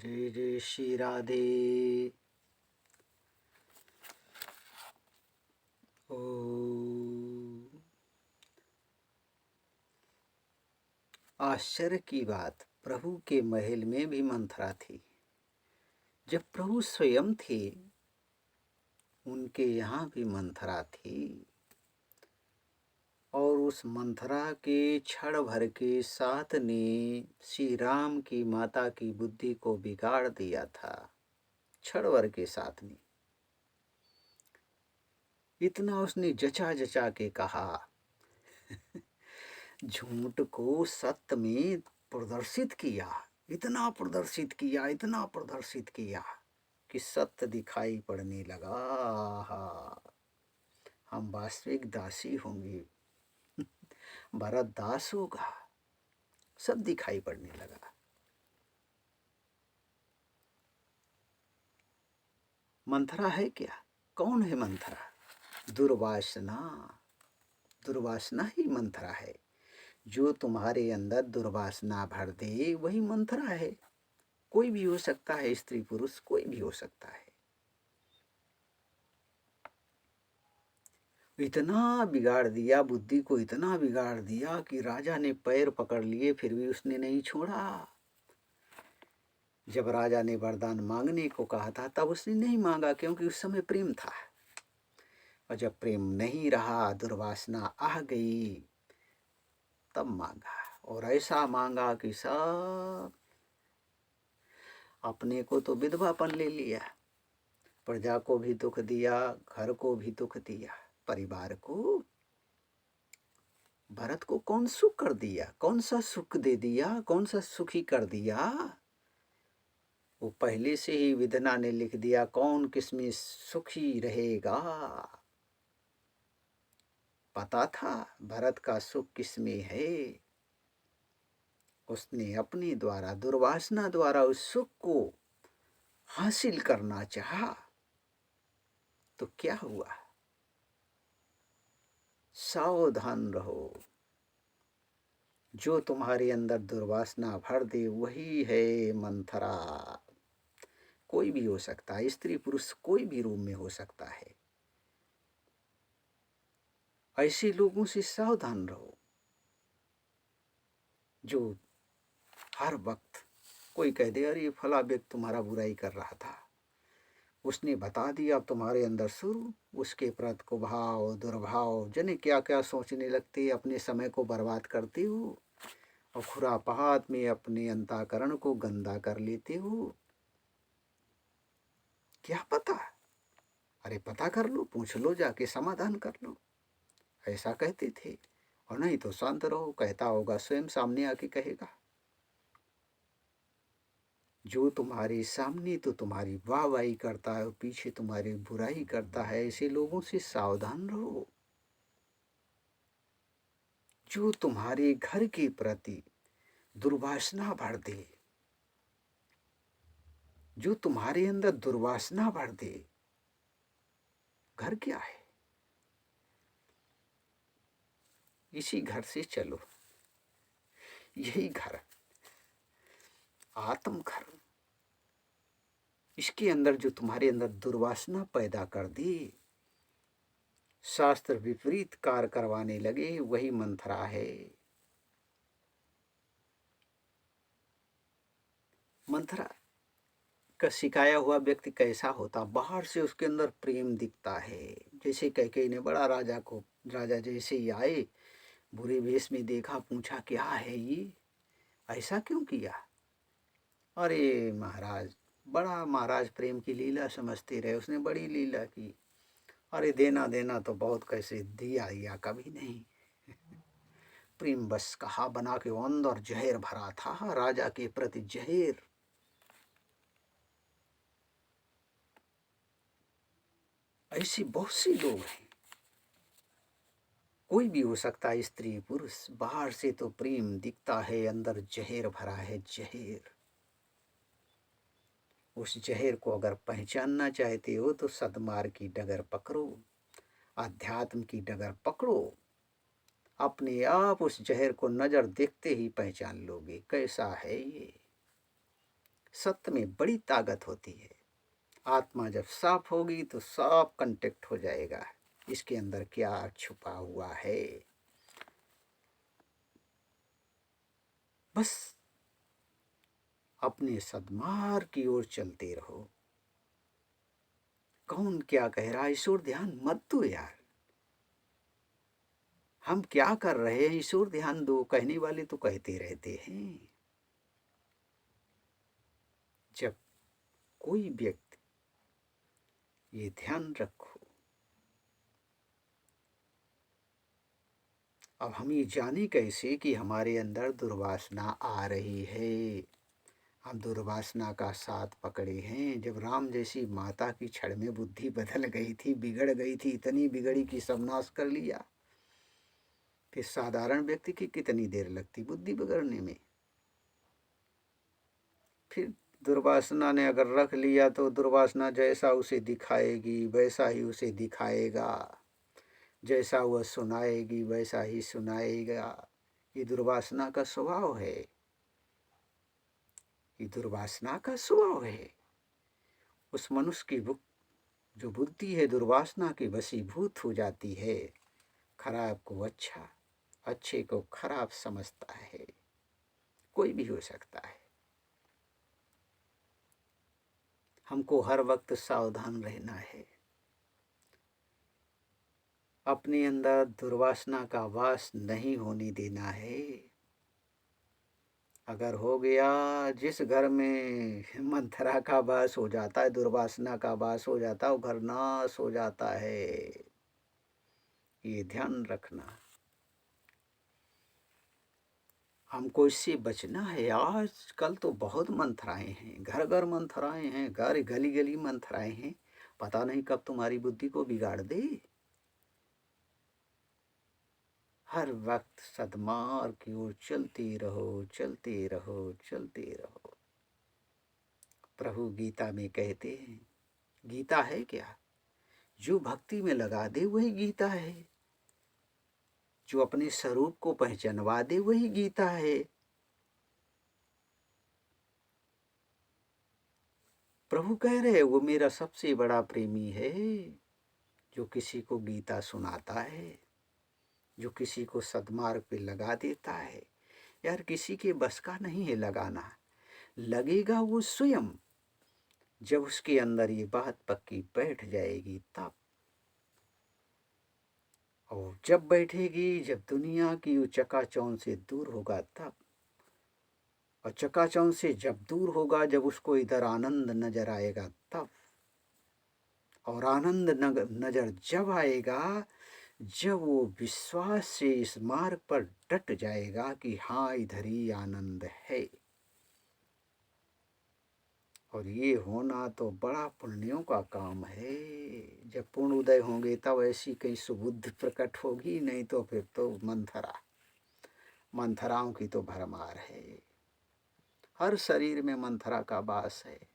जय जय श्री राधे। ओ आश्चर्य की बात, प्रभु के महल में भी मंथरा थी। जब प्रभु स्वयं थे उनके यहाँ भी मंथरा थी, और उस मंथरा के क्षण भर के साथ ने श्री राम की माता की बुद्धि को बिगाड़ दिया था। क्षण भर के साथ ने इतना उसने जचा जचा के कहा झूठ को सत्य में प्रदर्शित किया, इतना प्रदर्शित किया, इतना प्रदर्शित किया कि सत्य दिखाई पड़ने लगा। हम वास्तविक दासी होंगे, भरत दास होगा, सब दिखाई पड़ने लगा। मंथरा है क्या? कौन है मंथरा? दुर्वासना। दुर्वासना ही मंथरा है। जो तुम्हारे अंदर दुर्वासना भर दे वही मंथरा है। कोई भी हो सकता है, स्त्री पुरुष कोई भी हो सकता है। इतना बिगाड़ दिया, बुद्धि को इतना बिगाड़ दिया कि राजा ने पैर पकड़ लिए, फिर भी उसने नहीं छोड़ा। जब राजा ने वरदान मांगने को कहा था तब उसने नहीं मांगा, क्योंकि उस समय प्रेम था। और जब प्रेम नहीं रहा, दुर्वासना आ गई, तब मांगा। और ऐसा मांगा कि सब अपने को तो विधवापन ले लिया, प्रजा को भी दुख दिया, घर को भी दुख दिया, परिवार को। भरत को कौन सुख कर दिया? कौन सा सुख दे दिया? कौन सा सुखी कर दिया? वो पहले से ही विधना ने लिख दिया कौन किसमें सुखी रहेगा। पता था भरत का सुख किसमें है। उसने अपने द्वारा, दुर्वासना द्वारा उस सुख को हासिल करना चाहा, तो क्या हुआ? सावधान रहो। जो तुम्हारे अंदर दुर्वासना भर दे वही है मंथरा। कोई भी हो सकता है, स्त्री पुरुष कोई भी रूप में हो सकता है। ऐसे लोगों से सावधान रहो जो हर वक्त कोई कह दे अरे फला व्यक्ति तुम्हारा बुराई कर रहा था, उसने बता दिया, अब तुम्हारे अंदर शुरू उसके प्रति कुभाव, दुर्भाव, जने क्या क्या सोचने लगते, अपने समय को बर्बाद करते हो और खुरापात में अपने अंतःकरण को गंदा कर लेते हो। क्या पता? अरे पता कर लो, पूछ लो, जाके समाधान कर लो। ऐसा कहते थे। और नहीं तो शांत रहो, कहता होगा स्वयं सामने आके कहेगा। जो तुम्हारे सामने तो तुम्हारी वाहवाही करता है और पीछे तुम्हारी बुराई करता है, ऐसे लोगों से सावधान रहो। जो तुम्हारे घर के प्रति दुर्वासना भर दे, जो तुम्हारे अंदर दुर्वासना भर दे। घर क्या है? इसी घर से चलो, यही घर, आत्म घर। इसके अंदर जो तुम्हारे अंदर दुर्वासना पैदा कर दी, शास्त्र विपरीत कार्य करवाने लगे, वही मंथरा है। मंथरा का सिखाया हुआ व्यक्ति कैसा होता? बाहर से उसके अंदर प्रेम दिखता है। जैसे कैकेयी ने बड़ा राजा को, राजा जैसे ही आए बुरे वेश में देखा, पूछा क्या है ये, ऐसा क्यों किया? अरे महाराज, बड़ा महाराज प्रेम की लीला समझते रहे, उसने बड़ी लीला की। अरे देना देना तो बहुत, कैसे दिया या कभी नहीं। प्रेम बस कहा बना के अंदर जहर भरा था, राजा के प्रति जहर। ऐसे बहुत से लोग हैं, कोई भी हो सकता है, स्त्री पुरुष। बाहर से तो प्रेम दिखता है, अंदर जहर भरा है, जहर। उस जहर को अगर पहचानना चाहते हो तो सद्मार्ग की डगर पकड़ो, अध्यात्म की डगर पकड़ो। अपने आप उस जहर को नजर देखते ही पहचान लोगे कैसा है ये। सत्य में बड़ी ताकत होती है। आत्मा जब साफ होगी तो सब कंटेक्ट हो जाएगा, इसके अंदर क्या छुपा हुआ है। बस अपने सद्मार्ग की ओर चलते रहो। कौन क्या कह रहा है, ईश्वर ध्यान मत दो यार। हम क्या कर रहे हैं, ईश्वर ध्यान दो कहने वाले तो कहते रहते हैं। जब कोई व्यक्ति ये ध्यान रखो, अब हम ये जाने कैसे कि हमारे अंदर दुर्वासना आ रही है। हम दुर्वासना का साथ पकड़े हैं। जब राम जैसी माता की क्षण में बुद्धि बदल गई थी, बिगड़ गई थी, इतनी बिगड़ी कि सब नाश कर लिया, फिर साधारण व्यक्ति की कितनी देर लगती बुद्धि बिगड़ने में। फिर दुर्वासना ने अगर रख लिया तो दुर्वासना जैसा उसे दिखाएगी वैसा ही उसे दिखाएगा, जैसा वह सुनाएगी वैसा ही सुनाएगा। ये दुर्वासना का स्वभाव है, ये दुर्वासना का स्वभाव है। उस मनुष्य की जो बुद्धि है दुर्वासना की वशीभूत हो जाती है। खराब को अच्छा, अच्छे को खराब समझता है। कोई भी हो सकता है। हमको हर वक्त सावधान रहना है। अपने अंदर दुर्वासना का वास नहीं होने देना है। अगर हो गया, जिस घर में मंथरा का वास हो जाता है, दुर्वासना का वास हो जाता है, वो घर नाश हो जाता है। ये ध्यान रखना। हमको इससे बचना है। आजकल तो बहुत मंथराएं हैं, घर घर मंथराएं हैं, घर गली गली मंथराएं हैं। पता नहीं कब तुम्हारी बुद्धि को बिगाड़ दे। हर वक्त सद्मार्ग की ओर चलते रहो, चलते रहो, चलते रहो। प्रभु गीता में कहते हैं, गीता है क्या? जो भक्ति में लगा दे वही गीता है। जो अपने स्वरूप को पहचानवा दे वही गीता है। प्रभु कह रहे वो मेरा सबसे बड़ा प्रेमी है, जो किसी को गीता सुनाता है, जो किसी को सद्मार्ग पे लगा देता है। यार किसी के बस का नहीं है लगाना, लगेगा वो स्वयं। जब उसके अंदर ये बात पक्की बैठ जाएगी तब। और जब बैठेगी, जब दुनिया की वो चकाचौंध से दूर होगा तब। और चकाचौंध से जब दूर होगा, जब उसको इधर आनंद नजर आएगा तब। और आनंद नजर जब आएगा, जब वो विश्वास से इस मार्ग पर डट जाएगा कि हाँ इधर ही आनंद है। और ये होना तो बड़ा पुण्यों का काम है। जब पूर्ण उदय होंगे तब ऐसी कहीं सुबुद्धि प्रकट होगी, नहीं तो फिर तो मंथराओं की तो भरमार है। हर शरीर में मंथरा का वास है।